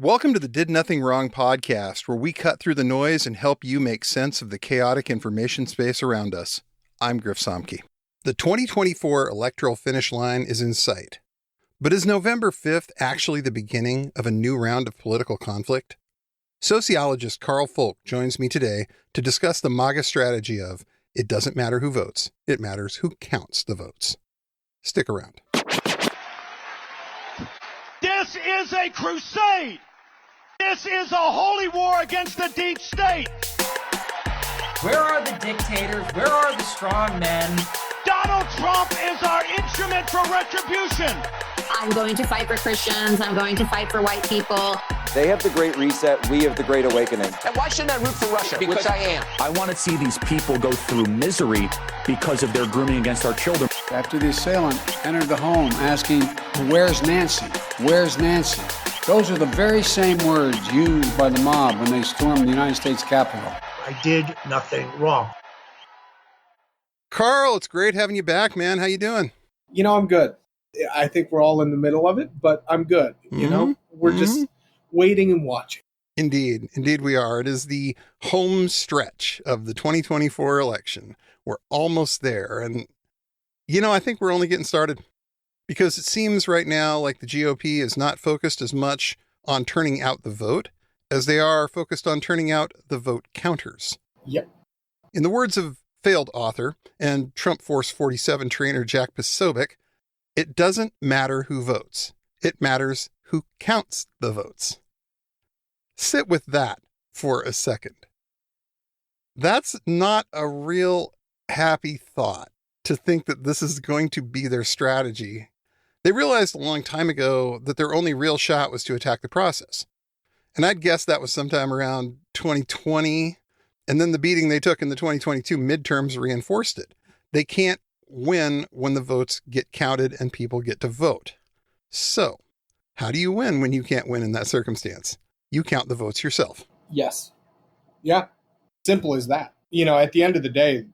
Welcome to the Did Nothing Wrong podcast, where we cut through the noise and help you make sense of the chaotic information space around us. I'm Griff Somke. The 2024 electoral finish line is in sight. But is November 5th actually the beginning of a new round of political conflict? Sociologist Karl Folk joins me today to discuss the MAGA strategy of, it doesn't matter who votes, it matters who counts the votes. Stick around. This is a crusade. This is a holy war against the deep state. Where are the dictators? Where are the strong men? Donald Trump is our instrument for retribution. I'm going to fight for Christians. I'm going to fight for white people. They have the Great Reset. We have the Great Awakening. And why shouldn't I root for Russia? Because I am. I want to see these people go through misery because of their grooming against our children. After the assailant entered the home asking, "Where's Nancy? Where's Nancy?" Those are the very same words used by the mob when they stormed the United States Capitol. I did nothing wrong. Karl, it's great having you back, man. How you doing? You know, I'm good. I think we're all in the middle of it, but I'm good. You know, we're just waiting and watching. Indeed. Indeed we are. It is the home stretch of the 2024 election. We're almost there. And, you know, I think we're only getting started because it seems right now like the GOP is not focused as much on turning out the vote as they are focused on turning out the vote counters. Yep. In the words of failed author and Trump Force 47 trainer Jack Posobiec, it doesn't matter who votes. It matters who counts the votes. Sit with that for a second. That's not a real happy thought to think that this is going to be their strategy. They realized a long time ago that their only real shot was to attack the process. And I'd guess that was sometime around 2020. And then the beating they took in the 2022 midterms reinforced it. They can't win when the votes get counted and people get to vote. So, how do you win when you can't win in that circumstance? You count the votes yourself. Yes. Yeah. Simple as that. You know, at the end of the day,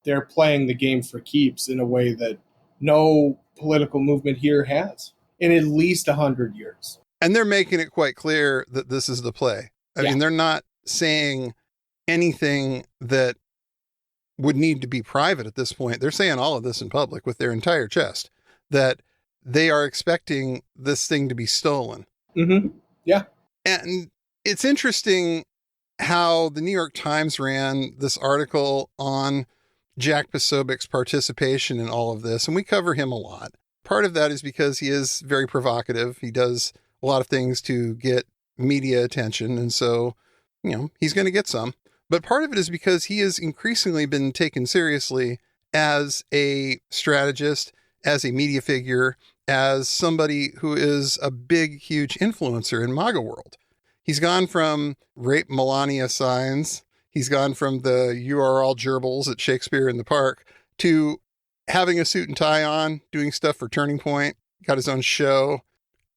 they're playing the game for keeps in a way that no political movement here has in at least 100 years. And they're making it quite clear that this is the play. I mean, they're not saying anything that would need to be private at this point. They're saying all of this in public with their entire chest, that they are expecting this thing to be stolen. Mm-hmm. Yeah. And it's interesting how the New York Times ran this article on Jack Posobiec's participation in all of this, and we cover him a lot. Part of that is because he is very provocative. He does a lot of things to get media attention, and so, you know, he's going to get some. But part of it is because he has increasingly been taken seriously as a strategist, as a media figure, as somebody who is a big, huge influencer in MAGA world. He's gone from rape Melania signs, he's gone from the "you are all gerbils" at Shakespeare in the Park, to having a suit and tie on, doing stuff for Turning Point, got his own show.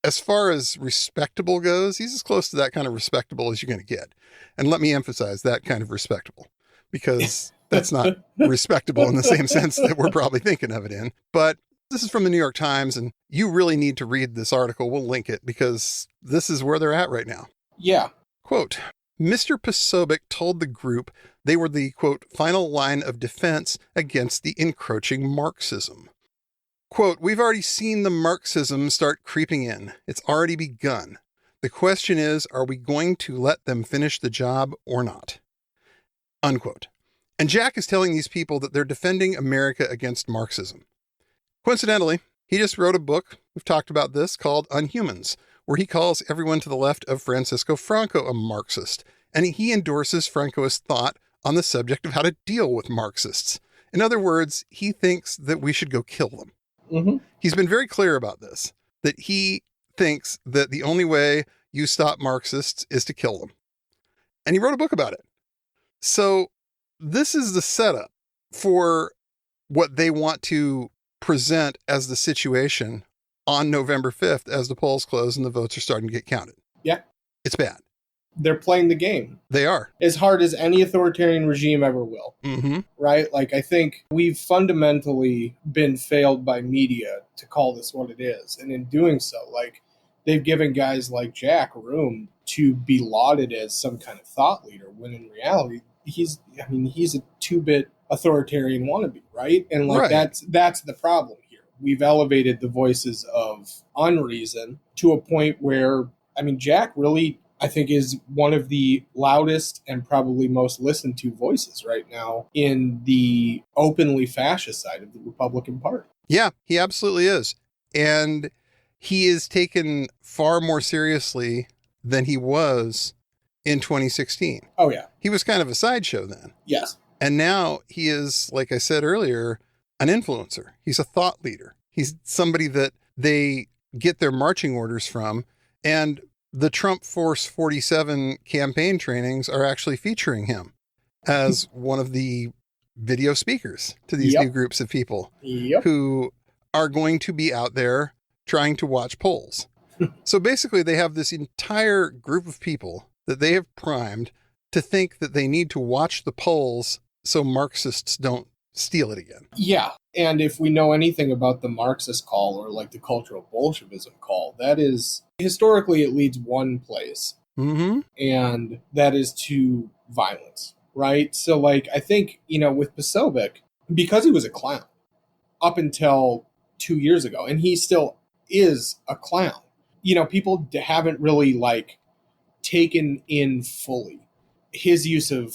As far as respectable goes, he's as close to that kind of respectable as you're going to get. And let me emphasize that kind of respectable, because that's not respectable in the same sense that we're probably thinking of it in. But this is from the New York Times, and you really need to read this article. We'll link it because this is where they're at right now. Yeah. Quote, Mr. Posobiec told the group they were the, quote, final line of defense against the encroaching Marxism. Quote, we've already seen the Marxism start creeping in. It's already begun. The question is, are we going to let them finish the job or not? Unquote. And Jack is telling these people that they're defending America against Marxism. Coincidentally, he just wrote a book, we've talked about this, called Unhumans, where he calls everyone to the left of Francisco Franco a Marxist, and he endorses Franco's thought on the subject of how to deal with Marxists. In other words, he thinks that we should go kill them. Mm-hmm. He's been very clear about this, that he thinks that the only way you stop Marxists is to kill them. And he wrote a book about it. So this is the setup for what they want to present as the situation on November 5th as the polls close and the votes are starting to get counted. Yeah. It's bad. They're playing the game. They are. As hard as any authoritarian regime ever will. Mm-hmm. Right? Like, I think we've fundamentally been failed by media to call this what it is. And in doing so, like, they've given guys like Jack room to be lauded as some kind of thought leader, when in reality, he's a two-bit authoritarian wannabe, right? And like that's the problem here. We've elevated the voices of unreason to a point where, I mean, Jack really, I think, is one of the loudest and probably most listened to voices right now in the openly fascist side of the Republican Party. Yeah, he absolutely is. And he is taken far more seriously than he was in 2016. Oh, yeah. He was kind of a sideshow then. Yes. And now he is, like I said earlier, an influencer. He's a thought leader. He's somebody that they get their marching orders from. And the Trump Force 47 campaign trainings are actually featuring him as one of the video speakers to these new groups of people who are going to be out there trying to watch polls. So basically, they have this entire group of people that they have primed to think that they need to watch the polls so Marxists don't steal it again. Yeah. And if we know anything about the Marxist call, or like the cultural Bolshevism call, that is, historically, it leads one place. Mm-hmm. And that is to violence, right? So like, I think, with Posobiec, because he was a clown up until 2 years ago, and he still is a clown, people haven't really like taken in fully his use of,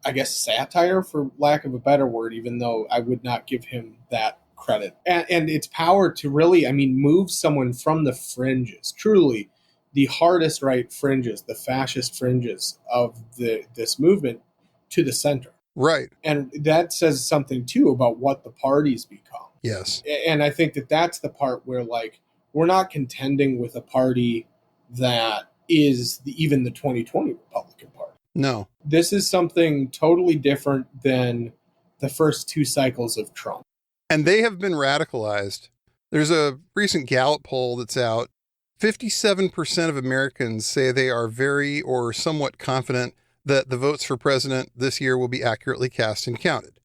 I guess, satire, for lack of a better word, even though I would not give him that credit. And its power to really, move someone from the fringes, truly the hardest right fringes, the fascist fringes of this movement, to the center. Right. And that says something, too, about what the party's become. Yes. And I think that that's the part where, like, we're not contending with a party that is even the 2020 Republican Party. No. This is something totally different than the first two cycles of Trump. And they have been radicalized. There's a recent Gallup poll that's out. 57% of Americans say they are very or somewhat confident that the votes for president this year will be accurately cast and counted.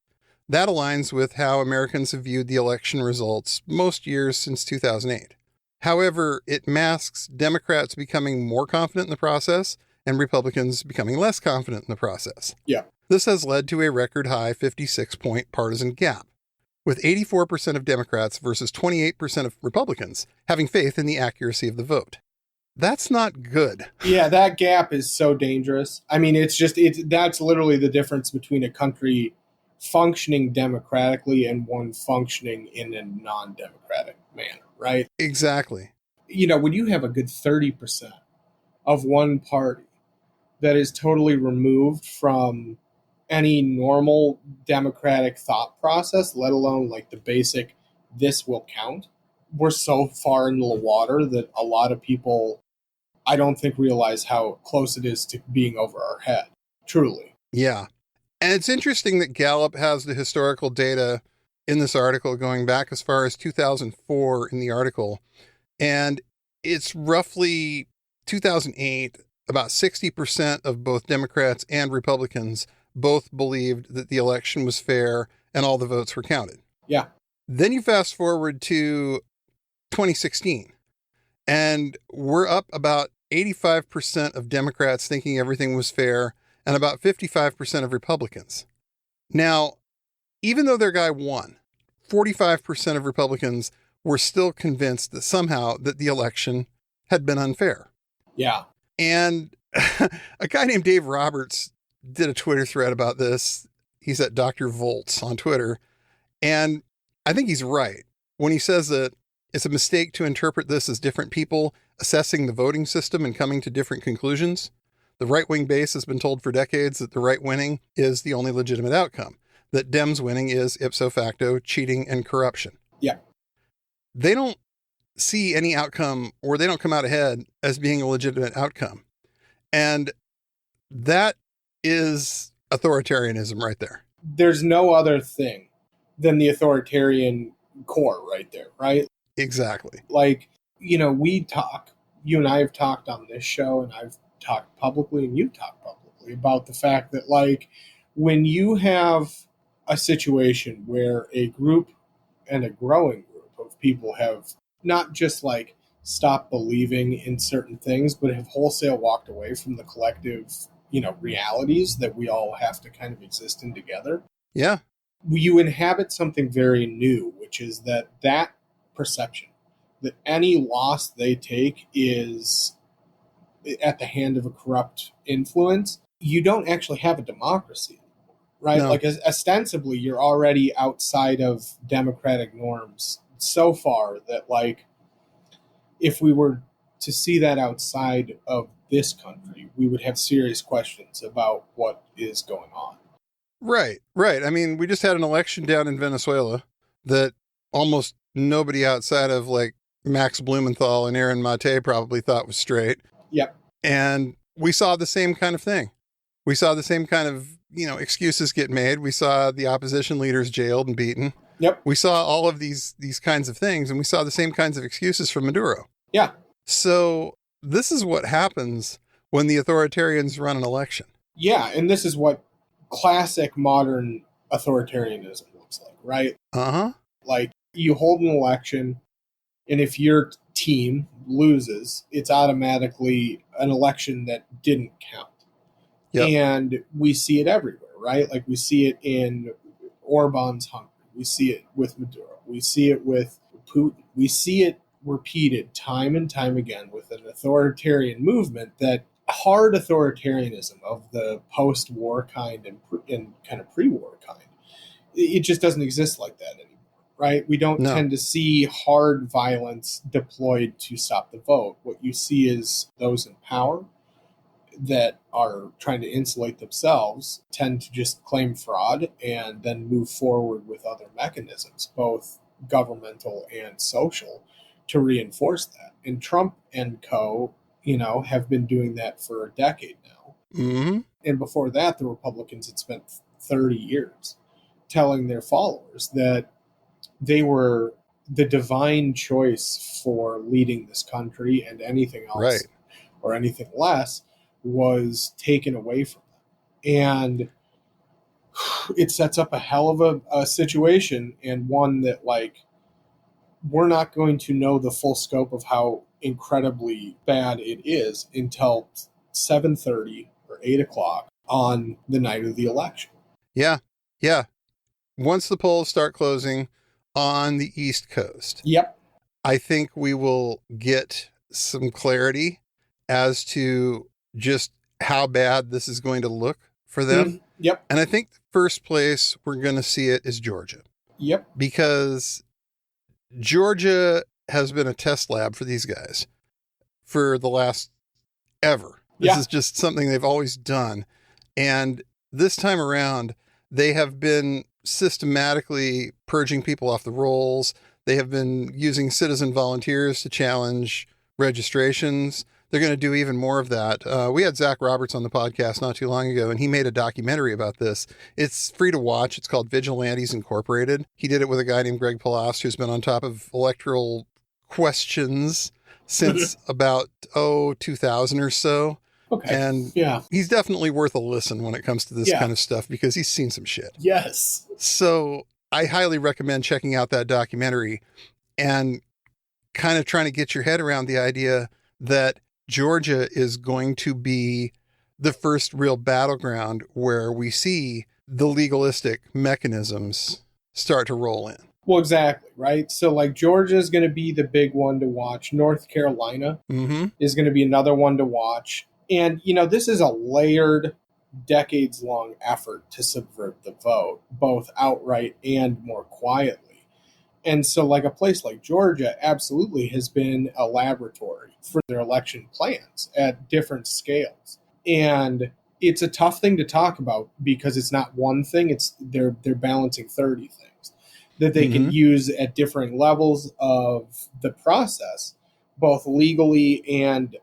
That aligns with how Americans have viewed the election results most years since 2008. However, it masks Democrats becoming more confident in the process and Republicans becoming less confident in the process. Yeah. This has led to a record high 56-point partisan gap, with 84% of Democrats versus 28% of Republicans having faith in the accuracy of the vote. That's not good. Yeah, that gap is so dangerous. That's literally the difference between a country functioning democratically and one functioning in a non-democratic manner, right? Exactly. When you have a good 30% of one party that is totally removed from any normal democratic thought process, let alone like the basic, this will count, we're so far into the water that a lot of people, I don't think, realize how close it is to being over our head. Truly. Yeah. And it's interesting that Gallup has the historical data in this article going back as far as 2004 in the article. And it's roughly 2008, about 60% of both Democrats and Republicans both believed that the election was fair and all the votes were counted. Yeah. Then you fast forward to 2016, and we're up about 85% of Democrats thinking everything was fair and about 55% of Republicans. Now, even though their guy won, 45% of Republicans were still convinced that somehow that the election had been unfair. Yeah. And a guy named Dave Roberts did a Twitter thread about this. He's at Dr. Volts on Twitter. And I think he's right when he says that it's a mistake to interpret this as different people assessing the voting system and coming to different conclusions. The right-wing base has been told for decades that the right winning is the only legitimate outcome, that Dems winning is ipso facto cheating and corruption. Yeah. They don't see any outcome, or they don't come out ahead as being a legitimate outcome. And that is authoritarianism right there. There's no other thing than the authoritarian core right there, right? Exactly. Like, you and I have talked on this show, and I've talked publicly, and you've talked publicly about the fact that, like, when you have a situation where a group and a growing group of people have not just like stopped believing in certain things, but have wholesale walked away from the collective, realities that we all have to kind of exist in together. Yeah. You inhabit something very new, which is that perception that any loss they take is at the hand of a corrupt influence. You don't actually have a democracy, right? No. Like ostensibly you're already outside of democratic norms so far that, like, if we were to see that outside of this country, we would have serious questions about what is going on. Right. I mean, we just had an election down in Venezuela that almost nobody outside of like Max Blumenthal and Aaron Mate probably thought was straight. Yep. And we saw the same kind of thing. We saw the same kind of, excuses get made. We saw the opposition leaders jailed and beaten. Yep. We saw all of these kinds of things, and we saw the same kinds of excuses from Maduro. Yeah. So this is what happens when the authoritarians run an election. Yeah, and this is what classic modern authoritarianism looks like, right? Uh-huh. Like, you hold an election, and if your team loses, it's automatically an election that didn't count. Yep. And we see it everywhere, right? Like, we see it in Orban's Hungary. We see it with Maduro. We see it with Putin. We see it repeated time and time again with an authoritarian movement, that hard authoritarianism of the post-war kind and kind of pre-war kind. It just doesn't exist like that anymore, right? We don't tend to see hard violence deployed to stop the vote. What you see is those in power that are trying to insulate themselves tend to just claim fraud and then move forward with other mechanisms, both governmental and social, to reinforce that. And Trump and co., have been doing that for a decade now. Mm-hmm. And before that, the Republicans had spent 30 years telling their followers that they were the divine choice for leading this country, and anything else or anything less was taken away from them. And it sets up a hell of a situation, and one that, like, we're not going to know the full scope of how incredibly bad it is until 7:30 or 8 o'clock on the night of the election. Yeah. Once the polls start closing on the East Coast. Yep. I think we will get some clarity as to just how bad this is going to look for them. Yep. And I think the first place we're going to see it is Georgia. Yep. Because Georgia has been a test lab for these guys for the last ever. This is just something they've always done. And this time around, they have been systematically purging people off the rolls. They have been using citizen volunteers to challenge registrations. They're going to do even more of that. We had Zach Roberts on the podcast not too long ago, and he made a documentary about this. It's free to watch. It's called Vigilantes Incorporated. He did it with a guy named Greg Palast, who's been on top of electoral questions since about 2000 or so. Okay. And he's definitely worth a listen when it comes to this kind of stuff, because he's seen some shit. Yes. So I highly recommend checking out that documentary and kind of trying to get your head around the idea that Georgia is going to be the first real battleground where we see the legalistic mechanisms start to roll in. Well, exactly, right? So, like, Georgia is going to be the big one to watch. North Carolina is going to be another one to watch. And, this is a layered, decades-long effort to subvert the vote, both outright and more quietly. And so, like, a place like Georgia absolutely has been a laboratory for their election plans at different scales. And it's a tough thing to talk about because it's not one thing. It's they're balancing 30 things that they can use at different levels of the process, both legally and,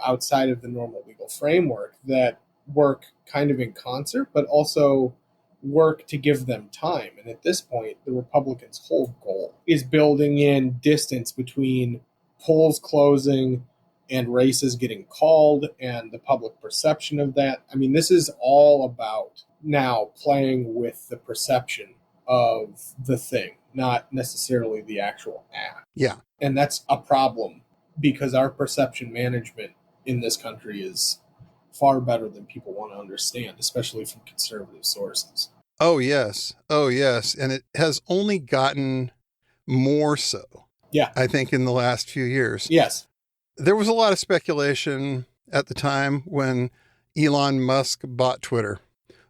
outside of the normal legal framework, that work kind of in concert, but also work to give them time. And at this point, the Republicans' whole goal is building in distance between polls closing and races getting called and the public perception of that. I mean, this is all about now playing with the perception of the thing, not necessarily the actual act. Yeah. And that's a problem because our perception management in this country is far better than people want to understand, especially from conservative sources. Oh, yes. Oh, yes. And it has only gotten more so. Yeah. I think in the last few years. Yes. There was a lot of speculation at the time when Elon Musk bought Twitter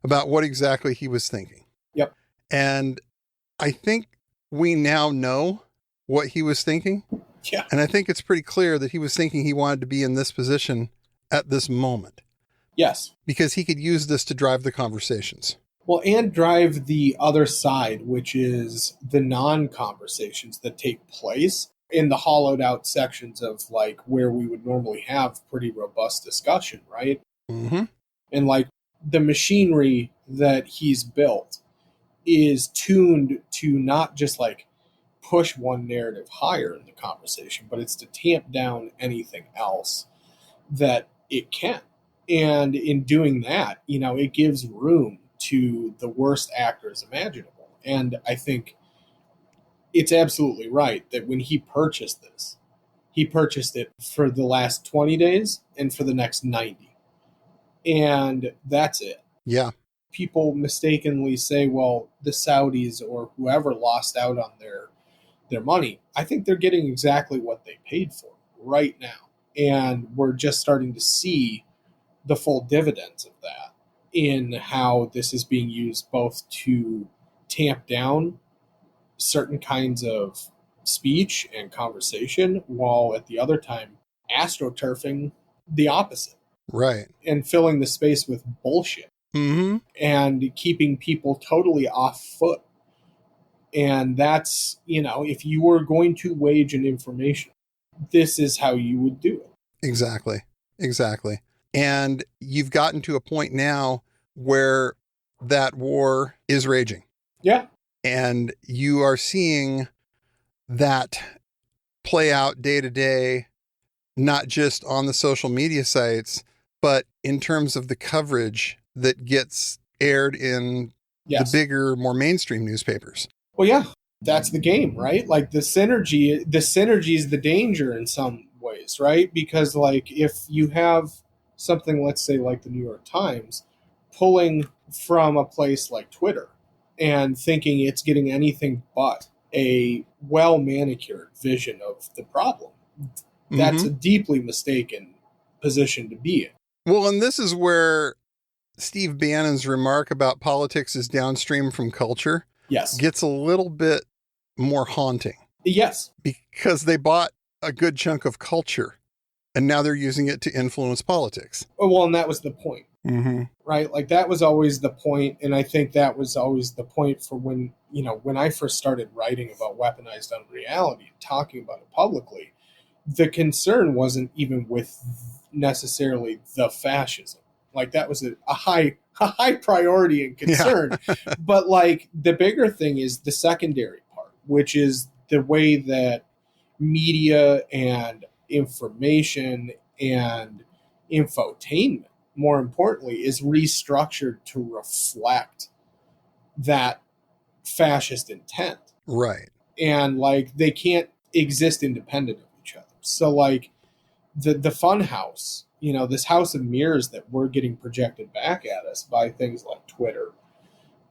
about what exactly he was thinking. Yep. And I think we now know what he was thinking. Yeah. And I think it's pretty clear that he was thinking he wanted to be in this position at this moment. Yes. Because he could use this to drive the conversations. Well, and drive the other side, which is the non-conversations that take place in the hollowed out sections of like where we would normally have pretty robust discussion, right? Mm-hmm. And like the machinery that he's built is tuned to not just like push one narrative higher in the conversation, but it's to tamp down anything else that it can. And in doing that, you know, it gives room to the worst actors imaginable. And I think it's absolutely right that when he purchased this, he purchased it for the last 20 days and for the next 90. And that's it. Yeah. People mistakenly say, well, the Saudis or whoever lost out on their money. I think they're getting exactly what they paid for right now. And we're just starting to see the full dividends of that in how this is being used both to tamp down certain kinds of speech and conversation, while at the other time astroturfing the opposite. Right. And filling the space with bullshit. Mm-hmm. And keeping people totally off foot. And that's, you know, if you were going to wage an information, this is how you would do it. Exactly. Exactly. And you've gotten to a point now where that war is raging. Yeah. And you are seeing that play out day to day, not just on the social media sites, but in terms of the coverage that gets aired in the bigger, more mainstream newspapers. Well, yeah, that's the game, right? Like the synergy is the danger in some ways, right? Because like if you have something, let's say like the New York Times, pulling from a place like Twitter and thinking it's getting anything but a well-manicured vision of the problem, that's a deeply mistaken position to be in. Well, and this is where Steve Bannon's remark about politics is downstream from culture gets a little bit more haunting. Yes. Because they bought a good chunk of culture and now they're using it to influence politics. Oh, well, and that was the point. Mm-hmm. Right? Like that was always the point. And I think that was always the point for when, you know, when I first started writing about weaponized unreality and talking about it publicly, the concern wasn't even with necessarily the fascism. Like that was a high priority and concern. Yeah. But like the bigger thing is the secondary part, which is the way that media and information and infotainment, more importantly, is restructured to reflect that fascist intent. Right. And like they can't exist independent of each other. So like the fun house, you know, this house of mirrors that we're getting projected back at us by things like Twitter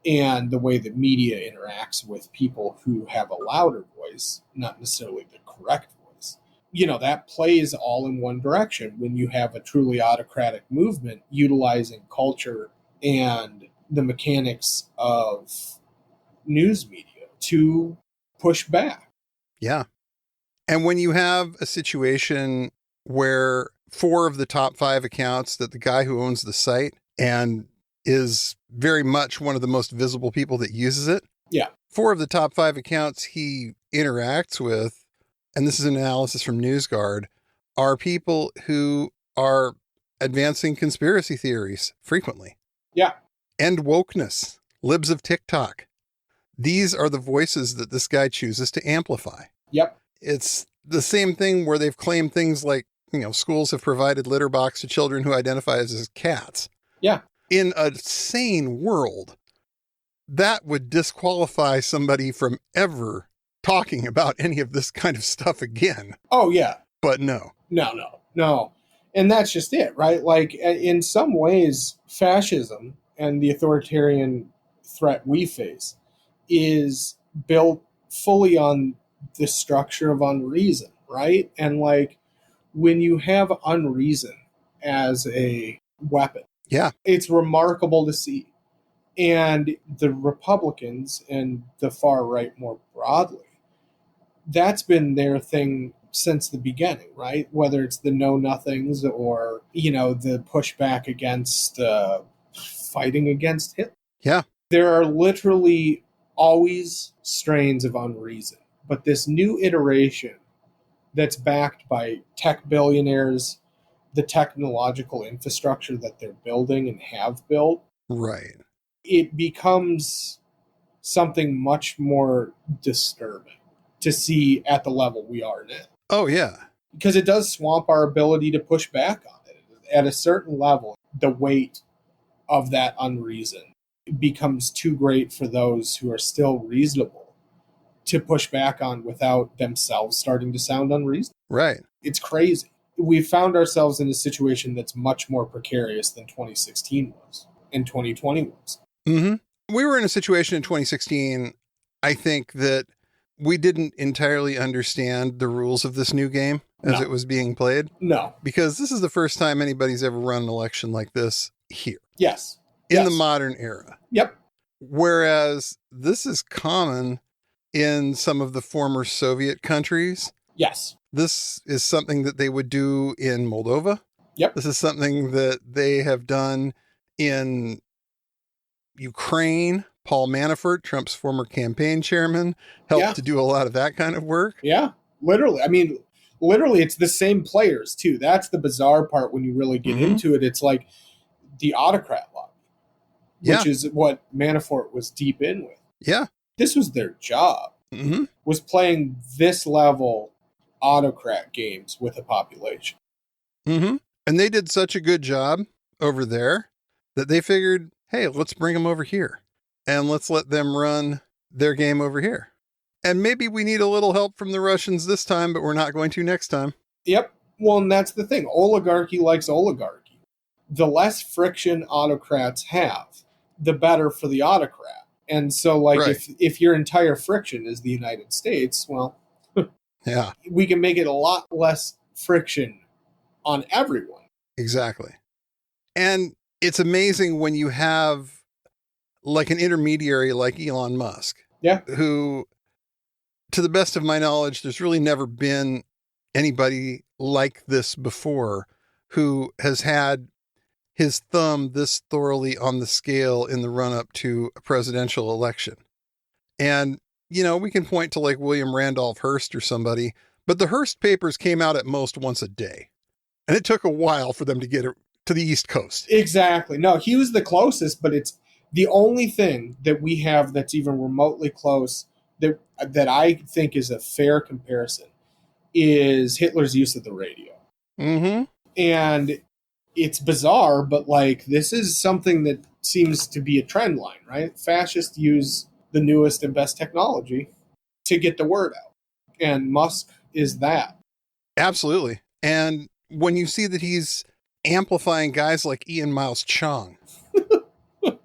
and the way that media interacts with people who have a louder voice, not necessarily the correct voice. You know, that plays all in one direction when you have a truly autocratic movement utilizing culture and the mechanics of news media to push back. Yeah. And when you have a situation where 4 of the top 5 accounts that the guy who owns the site and is very much one of the most visible people that uses it. Yeah. 4 of the top 5 accounts he interacts with, and this is an analysis from NewsGuard, are people who are advancing conspiracy theories frequently. Yeah. And wokeness, libs of TikTok. These are the voices that this guy chooses to amplify. Yep. It's the same thing where they've claimed things like, you know, schools have provided litter box to children who identify as cats. Yeah. In a sane world, that would disqualify somebody from ever talking about any of this kind of stuff again. Oh, yeah. But no. No. And that's just it, right? Like, in some ways, fascism and the authoritarian threat we face is built fully on the structure of unreason, right? And like, when you have unreason as a weapon, Yeah, it's remarkable to see. And the Republicans and the far right more broadly, that's been their thing since the beginning, right? Whether it's the know nothings or, the pushback against fighting against Hitler. yeah, There are literally always strains of unreason. But this new iteration that's backed by tech billionaires, the technological infrastructure that they're building and have built, right. it becomes something much more disturbing to see at the level we are now. Oh, yeah. Because it does swamp our ability to push back on it. At a certain level, the weight of that unreason becomes too great for those who are still reasonable to push back on without themselves starting to sound unreasonable. Right. It's crazy. We found ourselves in a situation that's much more precarious than 2016 was and 2020 was. Mm-hmm. We were in a situation in 2016, I think, that we didn't entirely understand the rules of this new game as it was being played. No. Because this is the first time anybody's ever run an election like this here. Yes. In the modern era. Yep. Whereas this is common in some of the former Soviet countries. Yes. This is something that they would do in Moldova. Yep. This is something that they have done in Ukraine. Paul Manafort, Trump's former campaign chairman, helped to do a lot of that kind of work. Yeah, literally. I mean, literally, it's the same players, too. That's the bizarre part when you really get into it. It's like the autocrat lobby, which is what Manafort was deep in with. Yeah. This was their job, was playing this level autocrat games with a population. And they did such a good job over there that they figured, hey, let's bring them over here. And let's let them run their game over here. And maybe we need a little help from the Russians this time, but we're not going to next time. Yep. Well, and that's the thing. Oligarchy likes oligarchy. The less friction autocrats have, the better for the autocrat. And so, like, if your entire friction is the United States, well, yeah, we can make it a lot less friction on everyone. Exactly. And it's amazing when you have like an intermediary like Elon Musk, who, to the best of my knowledge, there's really never been anybody like this before who has had his thumb this thoroughly on the scale in the run up to a presidential election. And, we can point to like William Randolph Hearst or somebody, but the Hearst papers came out at most once a day. And it took a while for them to get to the East Coast. Exactly. No, he was the closest, but it's the only thing that we have that's even remotely close that I think is a fair comparison is Hitler's use of the radio. And it's bizarre, but like this is something that seems to be a trend line, right? Fascists use the newest and best technology to get the word out. And Musk is that. Absolutely. And when you see that he's amplifying guys like Ian Miles Chong,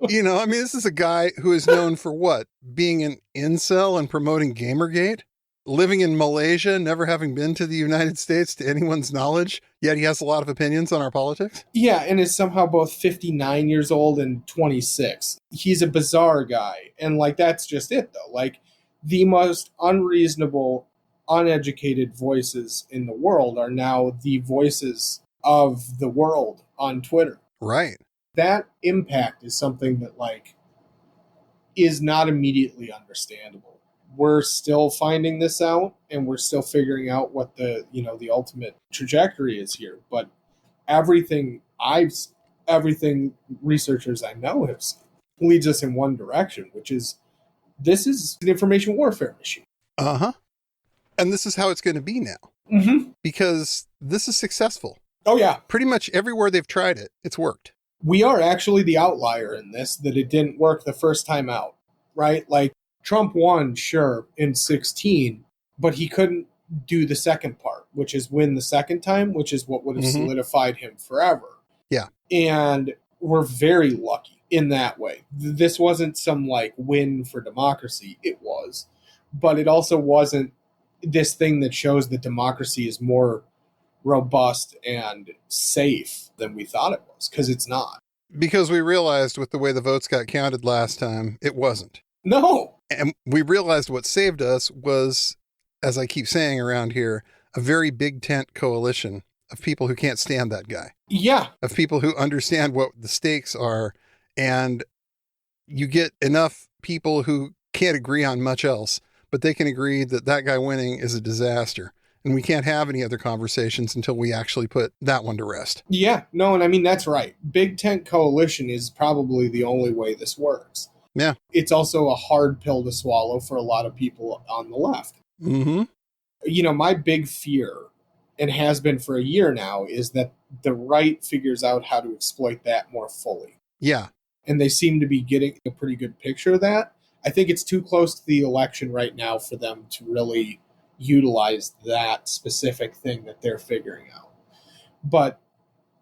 this is a guy who is known for what? Being an incel and promoting Gamergate, living in Malaysia, never having been to the United States to anyone's knowledge, yet he has a lot of opinions on our politics. Yeah, and is somehow both 59 years old and 26. He's a bizarre guy. And like, that's just it though. Like the most unreasonable, uneducated voices in the world are now the voices of the world on Twitter. Right. That impact is something that like is not immediately understandable. We're still finding this out and we're still figuring out what the ultimate trajectory is here. But everything researchers I know have seen leads us in one direction, which is this is an information warfare machine. And this is how it's going to be now. Because this is successful. Oh, yeah. Pretty much everywhere they've tried it, it's worked. We are actually the outlier in this, that it didn't work the first time out, right? Like Trump won, sure, in 16, but he couldn't do the second part, which is win the second time, which is what would have solidified him forever. Yeah. And we're very lucky in that way. This wasn't some like win for democracy. It was, but it also wasn't this thing that shows that democracy is more robust and safe than we thought it was, because it's not. Because we realized with the way the votes got counted last time, it wasn't. No. And we realized what saved us was, as I keep saying around here, a very big tent coalition of people who can't stand that guy. Yeah. Of people who understand what the stakes are. And you get enough people who can't agree on much else, but they can agree that that guy winning is a disaster. And we can't have any other conversations until we actually put that one to rest. Yeah, no, and I mean, that's right. Big tent coalition is probably the only way this works. Yeah. It's also a hard pill to swallow for a lot of people on the left. Mm-hmm. You know, my big fear, and has been for a year now, is that the right figures out how to exploit that more fully. Yeah. And they seem to be getting a pretty good picture of that. I think it's too close to the election right now for them to really utilize that specific thing that they're figuring out. But,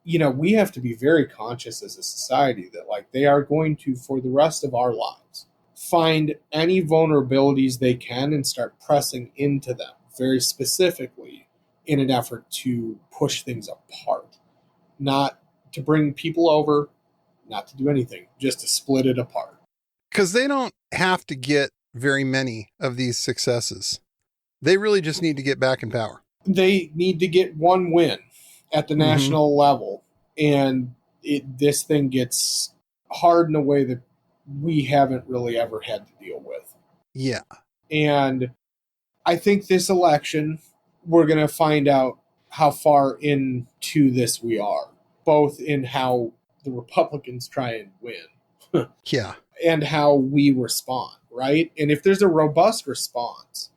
you know, we have to be very conscious as a society that, like, they are going to, for the rest of our lives, find any vulnerabilities they can and start pressing into them very specifically in an effort to push things apart. Not to bring people over, not to do anything, just to split it apart. Because they don't have to get very many of these successes. They really just need to get back in power. They need to get one win at the national level, and this thing gets hard in a way that we haven't really ever had to deal with. Yeah. And I think this election, we're going to find out how far into this we are, both in how the Republicans try and win. Yeah. And how we respond, right? And if there's a robust response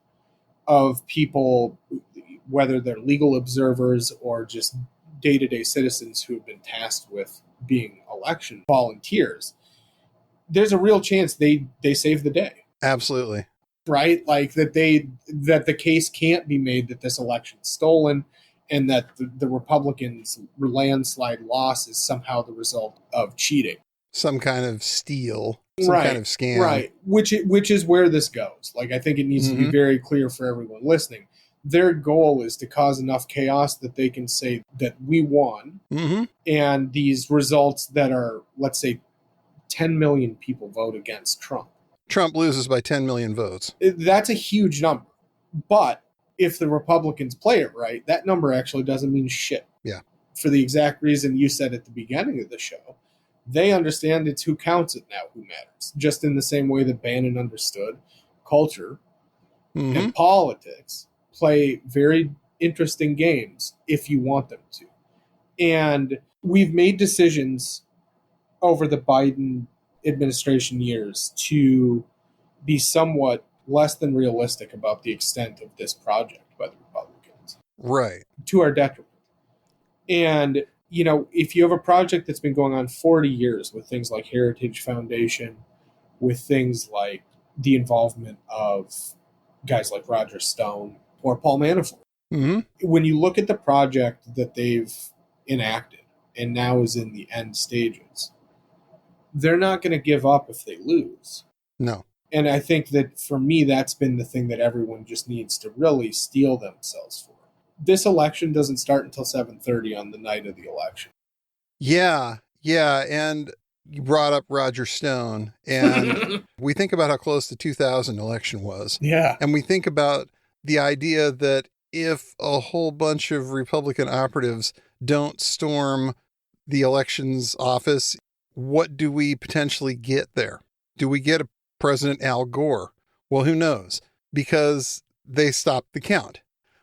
of people, whether they're legal observers or just day-to-day citizens who have been tasked with being election volunteers, there's a real chance they save the day. Absolutely. Right? Like that the case can't be made that this election's stolen and that the Republicans' landslide loss is somehow the result of cheating. Some kind of steal, some kind of scam. Right. Which is where this goes. Like, I think it needs to be very clear for everyone listening. Their goal is to cause enough chaos that they can say that we won. And these results that are, let's say, 10 million people vote against Trump. Trump loses by 10 million votes. That's a huge number. But if the Republicans play it right, that number actually doesn't mean shit. Yeah. For the exact reason you said at the beginning of the show. They understand it's who counts it now who matters. Just in the same way that Bannon understood culture and politics play very interesting games if you want them to. And we've made decisions over the Biden administration years to be somewhat less than realistic about the extent of this project by the Republicans. Right. To our detriment. And, you know, if you have a project that's been going on 40 years with things like Heritage Foundation, with things like the involvement of guys like Roger Stone or Paul Manafort, when you look at the project that they've enacted and now is in the end stages, they're not going to give up if they lose. No. And I think that for me, that's been the thing that everyone just needs to really steel themselves for. This election doesn't start until 7:30 on the night of the election. Yeah. Yeah. And you brought up Roger Stone, and we think about how close the 2000 election was. Yeah. And we think about the idea that if a whole bunch of Republican operatives don't storm the elections office, what do we potentially get there? Do we get a President Al Gore? Well, who knows? Because they stopped the count.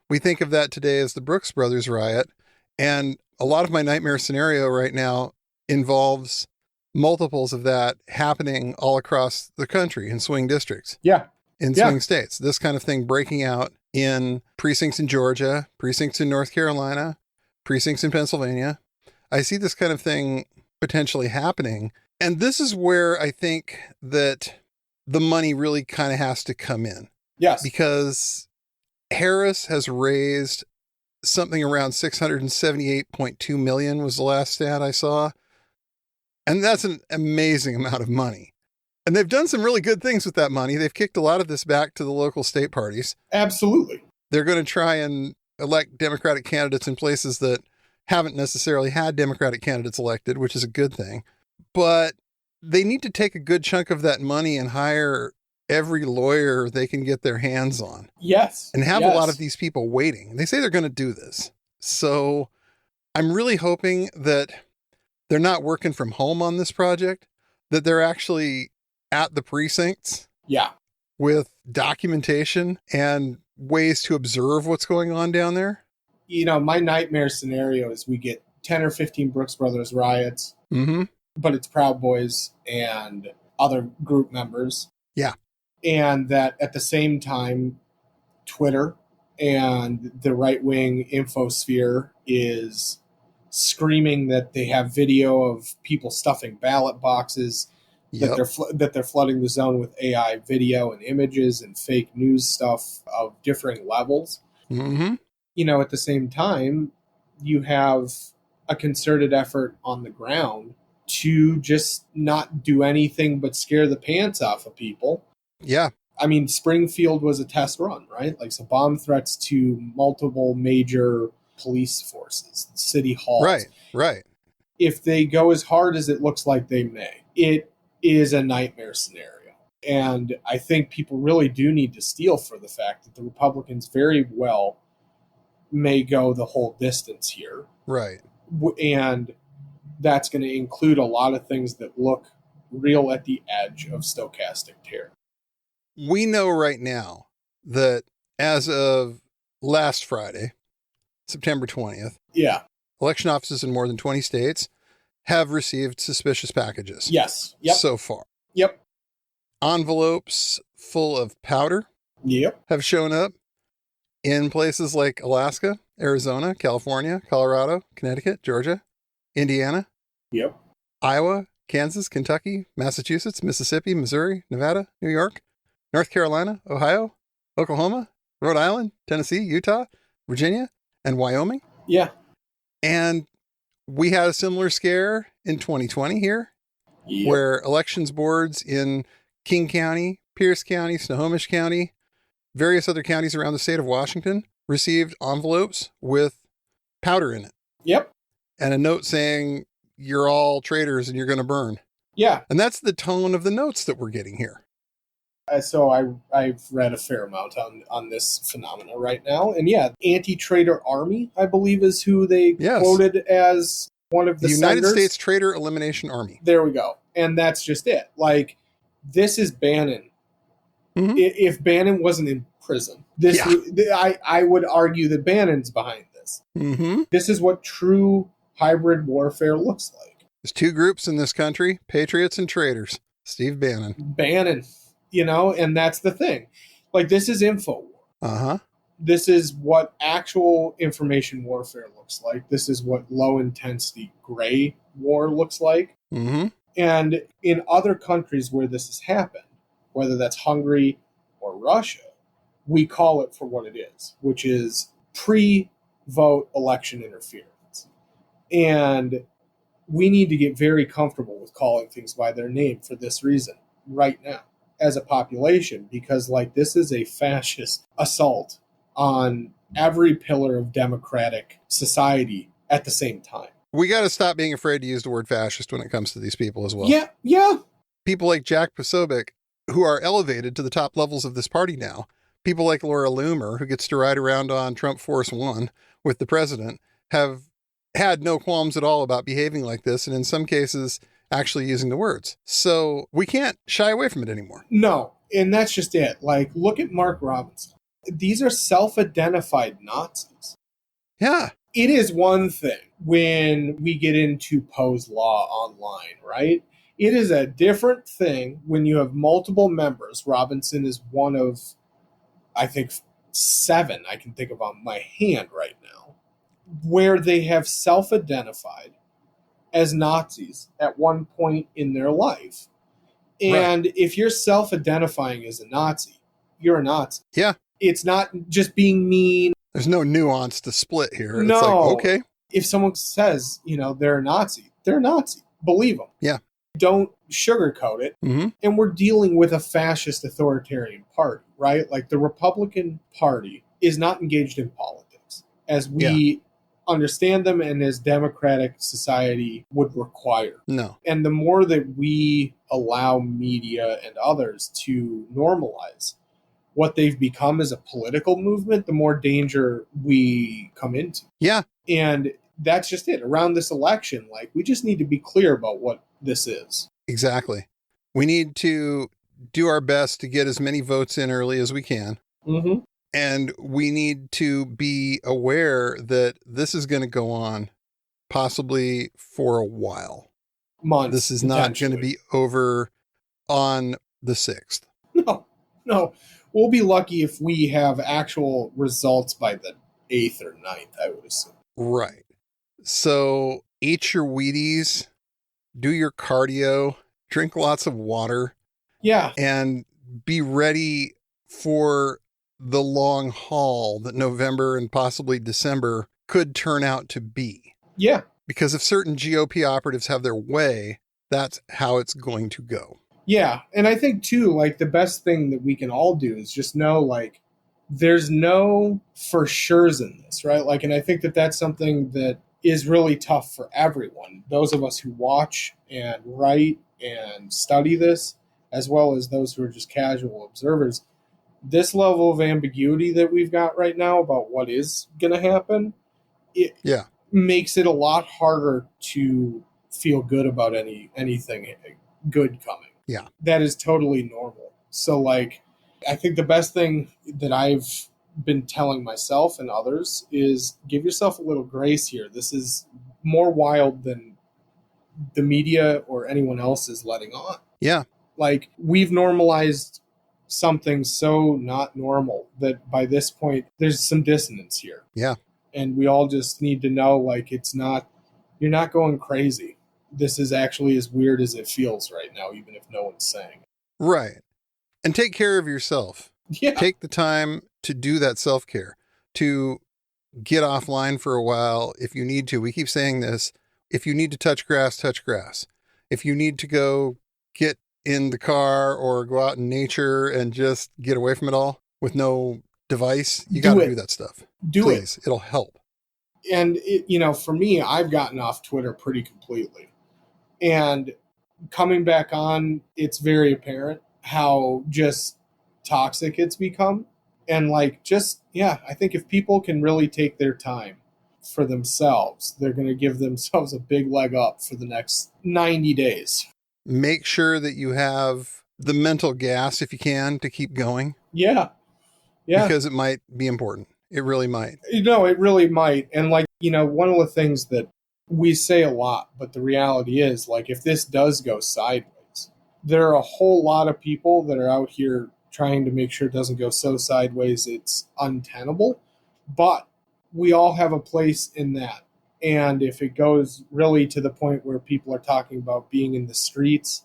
We think of that today as the Brooks Brothers riot. And a lot of my nightmare scenario right now involves multiples of that happening all across the country in swing districts. Yeah. In swing states. This kind of thing breaking out in precincts in Georgia, precincts in North Carolina, precincts in Pennsylvania. I see this kind of thing potentially happening. And this is where I think that the money really kind of has to come in. Yes. Because Harris has raised something around 678.2 million was the last stat I saw. And that's an amazing amount of money. And they've done some really good things with that money. They've kicked a lot of this back to the local state parties. Absolutely. They're going to try and elect Democratic candidates in places that haven't necessarily had Democratic candidates elected, which is a good thing. But they need to take a good chunk of that money and hire every lawyer they can get their hands on. Yes. And have a lot of these people waiting. They say they're going to do this. So I'm really hoping that they're not working from home on this project, that they're actually at the precincts. Yeah. With documentation and ways to observe what's going on down there. You know, my nightmare scenario is we get 10 or 15 Brooks Brothers riots, but it's Proud Boys and other group members. Yeah. And that at the same time, Twitter and the right-wing infosphere is screaming that they have video of people stuffing ballot boxes, that they're flooding the zone with AI video and images and fake news stuff of differing levels. You know, at the same time, you have a concerted effort on the ground to just not do anything but scare the pants off of people. Yeah. I mean, Springfield was a test run, right? Like some bomb threats to multiple major police forces, city halls. Right. If they go as hard as it looks like they may, it is a nightmare scenario. And I think people really do need to steal for the fact that the Republicans very well may go the whole distance here. Right. And that's going to include a lot of things that look real at the edge of stochastic terror. We know right now that as of last Friday, September 20th, election offices in more than 20 states have received suspicious packages. Yes. Yep. So far. Yep. Envelopes full of powder have shown up in places like Alaska, Arizona, California, Colorado, Connecticut, Georgia, Indiana, Iowa, Kansas, Kentucky, Massachusetts, Mississippi, Missouri, Nevada, New York, North Carolina, Ohio, Oklahoma, Rhode Island, Tennessee, Utah, Virginia, and Wyoming. Yeah. And we had a similar scare in 2020 here, where elections boards in King County, Pierce County, Snohomish County, various other counties around the state of Washington received envelopes with powder in it. Yep. And a note saying, you're all traitors and you're going to burn. Yeah. And that's the tone of the notes that we're getting here. So I've read a fair amount on this phenomena right now. And Anti-Traitor Army, I believe, is who they quoted as one of the United senders. States Traitor Elimination Army. There we go. And that's just it. Like, this is Bannon. If Bannon wasn't in prison, I would argue that Bannon's behind this. This is what true hybrid warfare looks like. There's two groups in this country, patriots and traitors. Steve Bannon. You know, and that's the thing. Like, this is info war. This is what actual information warfare looks like. This is what low intensity gray war looks like. And in other countries where this has happened, whether that's Hungary or Russia, we call it for what it is, which is pre-vote election interference. And we need to get very comfortable with calling things by their name for this reason right now as a population, because this is a fascist assault on every pillar of democratic society at the same time. We got to stop being afraid to use the word fascist when it comes to these people as well. Yeah. People like Jack Posobiec, who are elevated to the top levels of this party now. People like Laura Loomer, who gets to ride around on Trump Force One with the president, have had no qualms at all about behaving like this, and in some cases, actually using the words. So we can't shy away from it anymore. No, and that's just it. Look at Mark Robinson. These are self-identified Nazis. Yeah. It is one thing when we get into Poe's law online, right? It is a different thing when you have multiple members. Robinson is one of, I think, 7 I can think of on my hand right now, where they have self-identified as Nazis at one point in their life. And if you're self-identifying as a Nazi, you're a Nazi. Yeah. It's not just being mean. There's no nuance to split here. No. It's like, okay. If someone says, they're a Nazi, they're a Nazi. Believe them. Yeah. Don't sugarcoat it. Mm-hmm. And we're dealing with a fascist authoritarian party, right? Like the Republican Party is not engaged in politics as we understand them and as democratic society would require. No. And the more that we allow media and others to normalize what they've become as a political movement, the more danger we come into. Yeah. And that's just it. Around this election, like, we just need to be clear about what this is. Exactly. We need to do our best to get as many votes in early as we can. Mm-hmm. And we need to be aware that this is going to go on possibly for a while. Months. This is not going to be over on the 6th. No. We'll be lucky if we have actual results by the 8th or 9th, I would assume. Right. So eat your Wheaties, do your cardio, drink lots of water. Yeah. And be ready for the long haul that November and possibly December could turn out to be. Yeah. Because if certain GOP operatives have their way, that's how it's going to go. Yeah. And I think too, like, the best thing that we can all do is just know, like, there's no for sures in this, right? Like, and I think that that's something that is really tough for everyone. Those of us who watch and write and study this, as well as those who are just casual observers. This level of ambiguity that we've got right now about what is going to happen, it makes it a lot harder to feel good about anything good coming. Yeah. That is totally normal. So, like, I think the best thing that I've been telling myself and others is give yourself a little grace here. This is more wild than the media or anyone else is letting on. Yeah. Like, we've normalized something so not normal that by this point there's some dissonance here. Yeah. And we all just need to know, like, you're not going crazy. This is actually as weird as it feels right now, even if no one's saying it. Right. And take care of yourself. Yeah. Take the time to do that self-care, to get offline for a while if you need to. We keep saying this. If you need to touch grass, touch grass. If you need to go get in the car or go out in nature and just get away from it all with no device, you got to do that stuff. Please. It'll help. And, for me, I've gotten off Twitter pretty completely. And coming back on, it's very apparent how just toxic it's become. And, like, I think if people can really take their time for themselves, they're going to give themselves a big leg up for the next 90 days. Make sure that you have the mental gas, if you can, to keep going. Yeah. Yeah. Because it might be important. It really might. No, it really might. And, like, one of the things that we say a lot, but the reality is, like, if this does go sideways, there are a whole lot of people that are out here trying to make sure it doesn't go so sideways it's untenable. But we all have a place in that. And if it goes really to the point where people are talking about being in the streets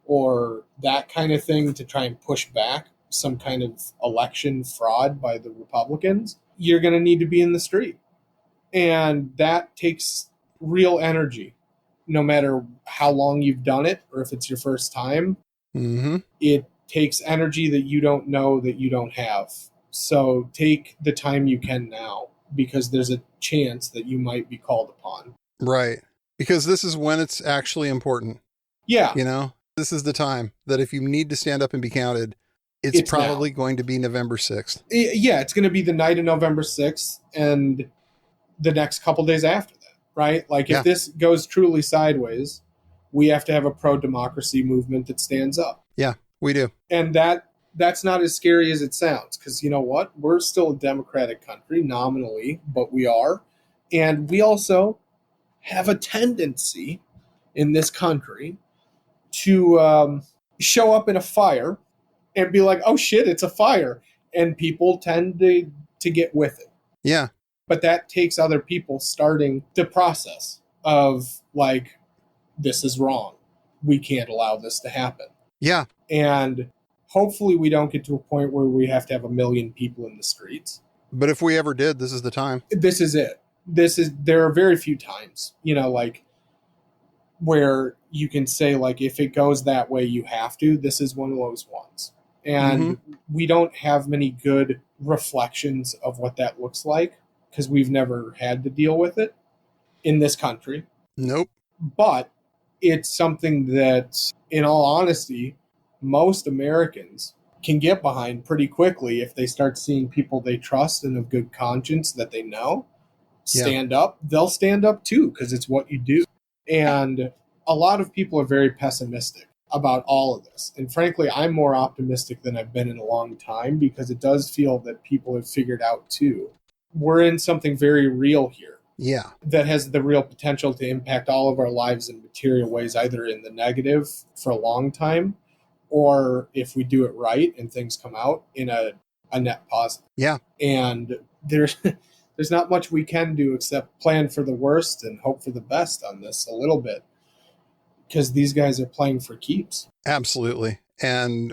or that kind of thing to try and push back some kind of election fraud by the Republicans, you're going to need to be in the street. And that takes real energy, no matter how long you've done it or if it's your first time. Mm-hmm. It takes energy that you don't know that you don't have. So take the time you can now, because there's a chance that you might be called upon. Right. Because this is when it's actually important. Yeah. This is the time that if you need to stand up and be counted, it's probably going to be November 6th. Yeah, it's going to be the night of November 6th and the next couple days after that, right? Like, if this goes truly sideways, we have to have a pro-democracy movement that stands up. Yeah, we do. And that's not as scary as it sounds, because you know what? We're still a democratic country, nominally, but we are. And we also have a tendency in this country to show up in a fire and be like, oh shit, it's a fire. And people tend to get with it. Yeah. But that takes other people starting the process of, like, this is wrong. We can't allow this to happen. Yeah. And Hopefully we don't get to a point where we have to have 1 million people in the streets. But if we ever did, this is the time. This is it. There are very few times, like where you can say, like, if it goes that way, you have to. This is one of those ones. And we don't have many good reflections of what that looks like because we've never had to deal with it in this country. Nope. But it's something that, in all honesty, most Americans can get behind pretty quickly if they start seeing people they trust and of good conscience that they know stand up. They'll stand up too, because it's what you do. And a lot of people are very pessimistic about all of this. And frankly, I'm more optimistic than I've been in a long time, because it does feel that people have figured out too. We're in something very real here. Yeah. That has the real potential to impact all of our lives in material ways, either in the negative for a long time, or if we do it right and things come out in a net positive. Yeah. And there's not much we can do except plan for the worst and hope for the best on this a little bit, because these guys are playing for keeps. Absolutely. And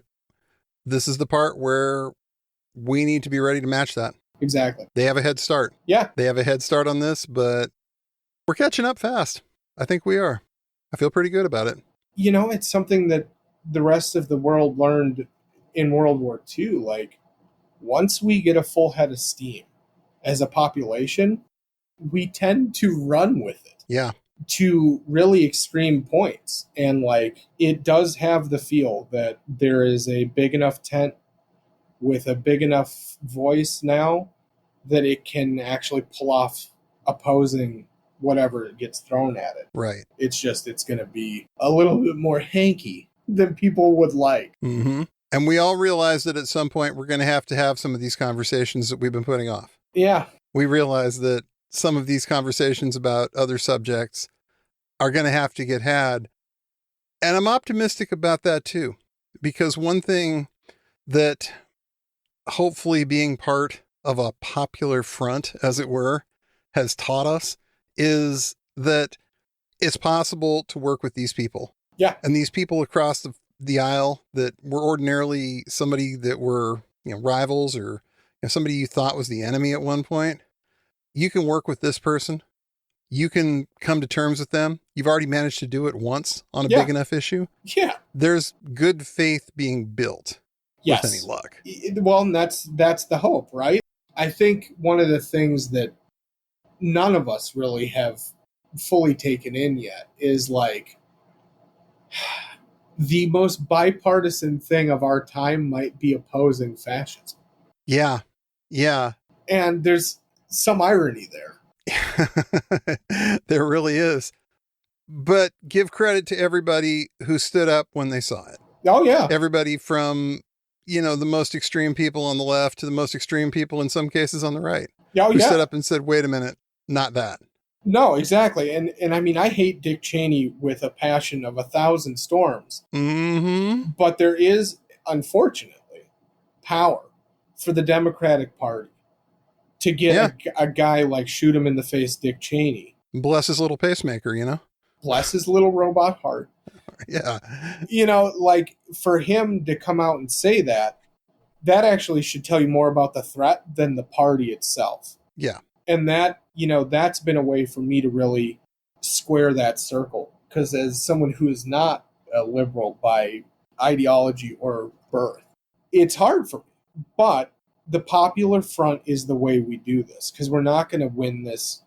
this is the part where we need to be ready to match that. Exactly. They have a head start. Yeah. They have a head start on this, but we're catching up fast. I think we are. I feel pretty good about it. It's something that the rest of the world learned in World War II. Like, once we get a full head of steam as a population, we tend to run with it. Yeah. To really extreme points. And like, it does have the feel that there is a big enough tent with a big enough voice now that it can actually pull off opposing whatever it gets thrown at it. Right. It's going to be a little bit more hanky than people would like. Mm-hmm. And we all realize that at some point we're going to have some of these conversations that we've been putting off. Yeah. We realize that some of these conversations about other subjects are going to have to get had. And I'm optimistic about that too, because one thing that hopefully being part of a popular front, as it were, has taught us is that it's possible to work with these people. Yeah. And these people across the aisle that were ordinarily somebody that were, rivals or somebody you thought was the enemy at one point. You can work with this person. You can come to terms with them. You've already managed to do it once on a big enough issue. Yeah. There's good faith being built with any luck. Well, and that's the hope, right? I think one of the things that none of us really have fully taken in yet is like the most bipartisan thing of our time might be opposing fascism. Yeah. Yeah. And there's some irony there. There really is. But give credit to everybody who stood up when they saw it. Oh, yeah. Everybody from, the most extreme people on the left to the most extreme people in some cases on the right. Oh, who yeah. stood up and said, wait a minute, not that. No, exactly. And I mean, I hate Dick Cheney with a passion of 1,000 storms. Mm-hmm. But there is, unfortunately, power for the Democratic Party to get a guy like shoot him in the face, Dick Cheney. Bless his little pacemaker, Bless his little robot heart. Yeah. Like for him to come out and say that actually should tell you more about the threat than the party itself. Yeah. And that, that's been a way for me to really square that circle. Because as someone who is not a liberal by ideology or birth, it's hard for me. But the popular front is the way we do this, because we're not going to win this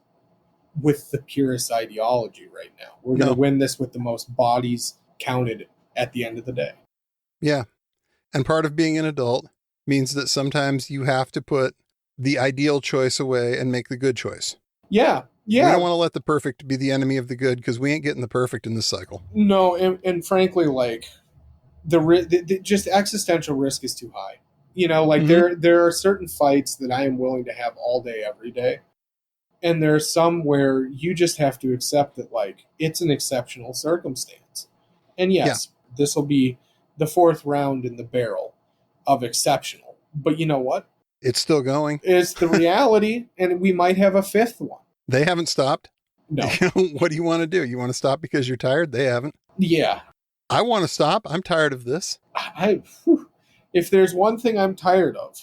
with the purest ideology right now. We're going to win this with the most bodies counted at the end of the day. Yeah. And part of being an adult means that sometimes you have to put the ideal choice away and make the good choice. Yeah. Yeah. We don't want to let the perfect be the enemy of the good, because we ain't getting the perfect in this cycle. No. And frankly, like the just existential risk is too high. There are certain fights that I am willing to have all day, every day. And there are some where you just have to accept that, like, it's an exceptional circumstance. And yes, this will be the 4th round in the barrel of exceptional. But you know what? It's still going. It's the reality, and we might have a 5th one. They haven't stopped. No. What do you want to do? You want to stop because you're tired? They haven't. Yeah. I want to stop. I'm tired of this. If there's one thing I'm tired of,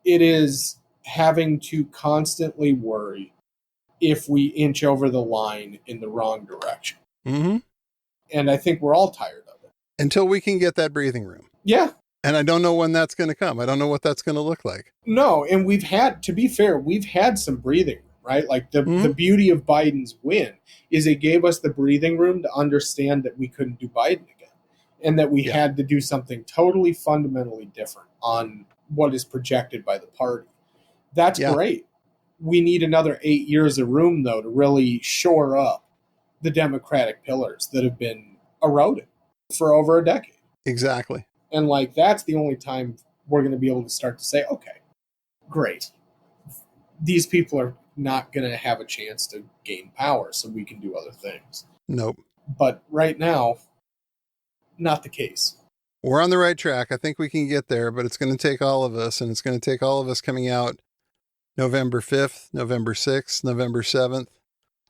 it is having to constantly worry if we inch over the line in the wrong direction. Mm-hmm. And I think we're all tired of it. Until we can get that breathing room. Yeah. And I don't know when that's going to come. I don't know what that's going to look like. No, and we've had, to be fair, we've had some breathing room, right? Like the beauty of Biden's win is it gave us the breathing room to understand that we couldn't do Biden again and that we had to do something totally fundamentally different on what is projected by the party. That's great. We need another 8 years of room, though, to really shore up the Democratic pillars that have been eroded for over a decade. Exactly. And like, that's the only time we're going to be able to start to say, okay, great. These people are not going to have a chance to gain power, so we can do other things. Nope. But right now, not the case. We're on the right track. I think we can get there, but it's going to take all of us, and it's going to take all of us coming out November 5th, November 6th, November 7th,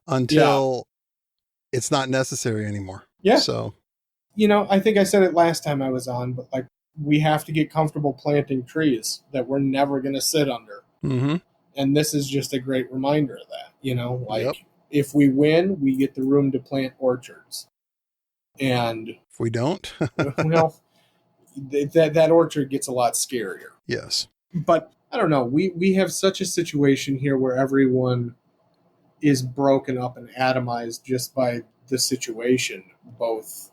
until it's not necessary anymore. Yeah. So, you know, I think I said it last time I was on, but like, we have to get comfortable planting trees that we're never going to sit under. Mm-hmm. And this is just a great reminder of that, you know, like if we win, we get the room to plant orchards. And if we don't, well, that orchard gets a lot scarier. Yes. But I don't know. We have such a situation here where everyone is broken up and atomized just by the situation, both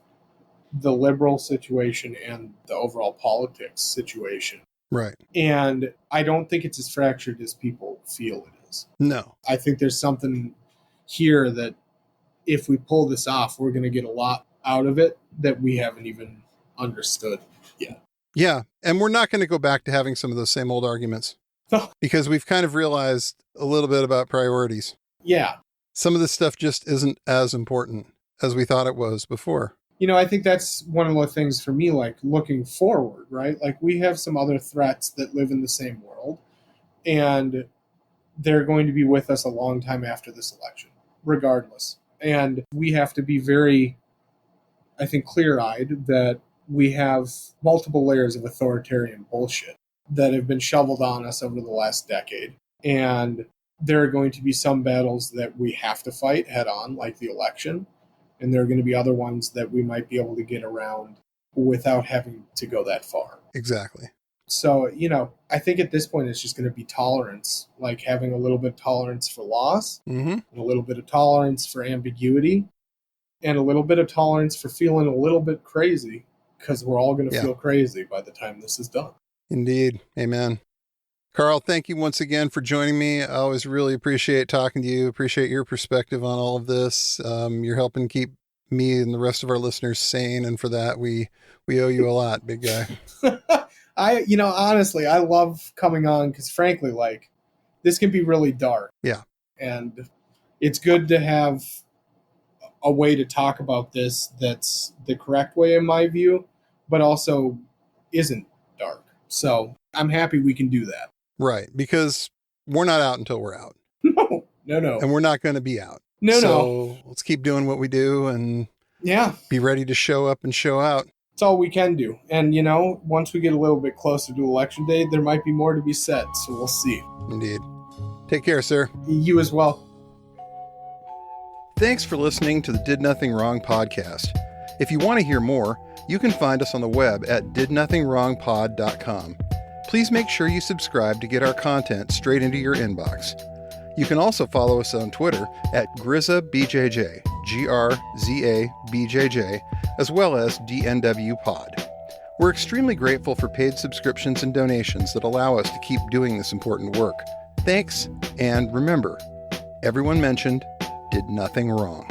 the liberal situation and the overall politics situation. Right. And I don't think it's as fractured as people feel it is. No. I think there's something here that if we pull this off, we're going to get a lot out of it that we haven't even understood yet. Yeah. And we're not going to go back to having some of those same old arguments because we've kind of realized a little bit about priorities. Yeah. Some of this stuff just isn't as important as we thought it was before. You know, I think that's one of the things for me, like looking forward, right? Like we have some other threats that live in the same world, and they're going to be with us a long time after this election, regardless. And we have to be very, I think, clear-eyed that we have multiple layers of authoritarian bullshit that have been shoveled on us over the last decade. And there are going to be some battles that we have to fight head on, like the election. And there are going to be other ones that we might be able to get around without having to go that far. Exactly. So, you know, I think at this point it's just going to be tolerance, like having a little bit of tolerance for loss, and a little bit of tolerance for ambiguity, and a little bit of tolerance for feeling a little bit crazy, because we're all going to feel crazy by the time this is done. Indeed. Amen. Karl, thank you once again for joining me. I always really appreciate talking to you. Appreciate your perspective on all of this. You're helping keep me and the rest of our listeners sane. And for that, we owe you a lot, big guy. Honestly, I love coming on because frankly, like this can be really dark. Yeah. And it's good to have a way to talk about this that's the correct way in my view, but also isn't dark. So I'm happy we can do that. Right. Because we're not out until we're out. No. And we're not going to be out. So let's keep doing what we do and be ready to show up and show out. It's all we can do. And, you know, once we get a little bit closer to Election Day, there might be more to be said. So we'll see. Indeed. Take care, sir. You as well. Thanks for listening to the Did Nothing Wrong podcast. If you want to hear more, you can find us on the web at didnothingwrongpod.com. Please make sure you subscribe to get our content straight into your inbox. You can also follow us on Twitter at GrizaBJJ, GRZABJJ, as well as DNWPod. We're extremely grateful for paid subscriptions and donations that allow us to keep doing this important work. Thanks, and remember, everyone mentioned did nothing wrong.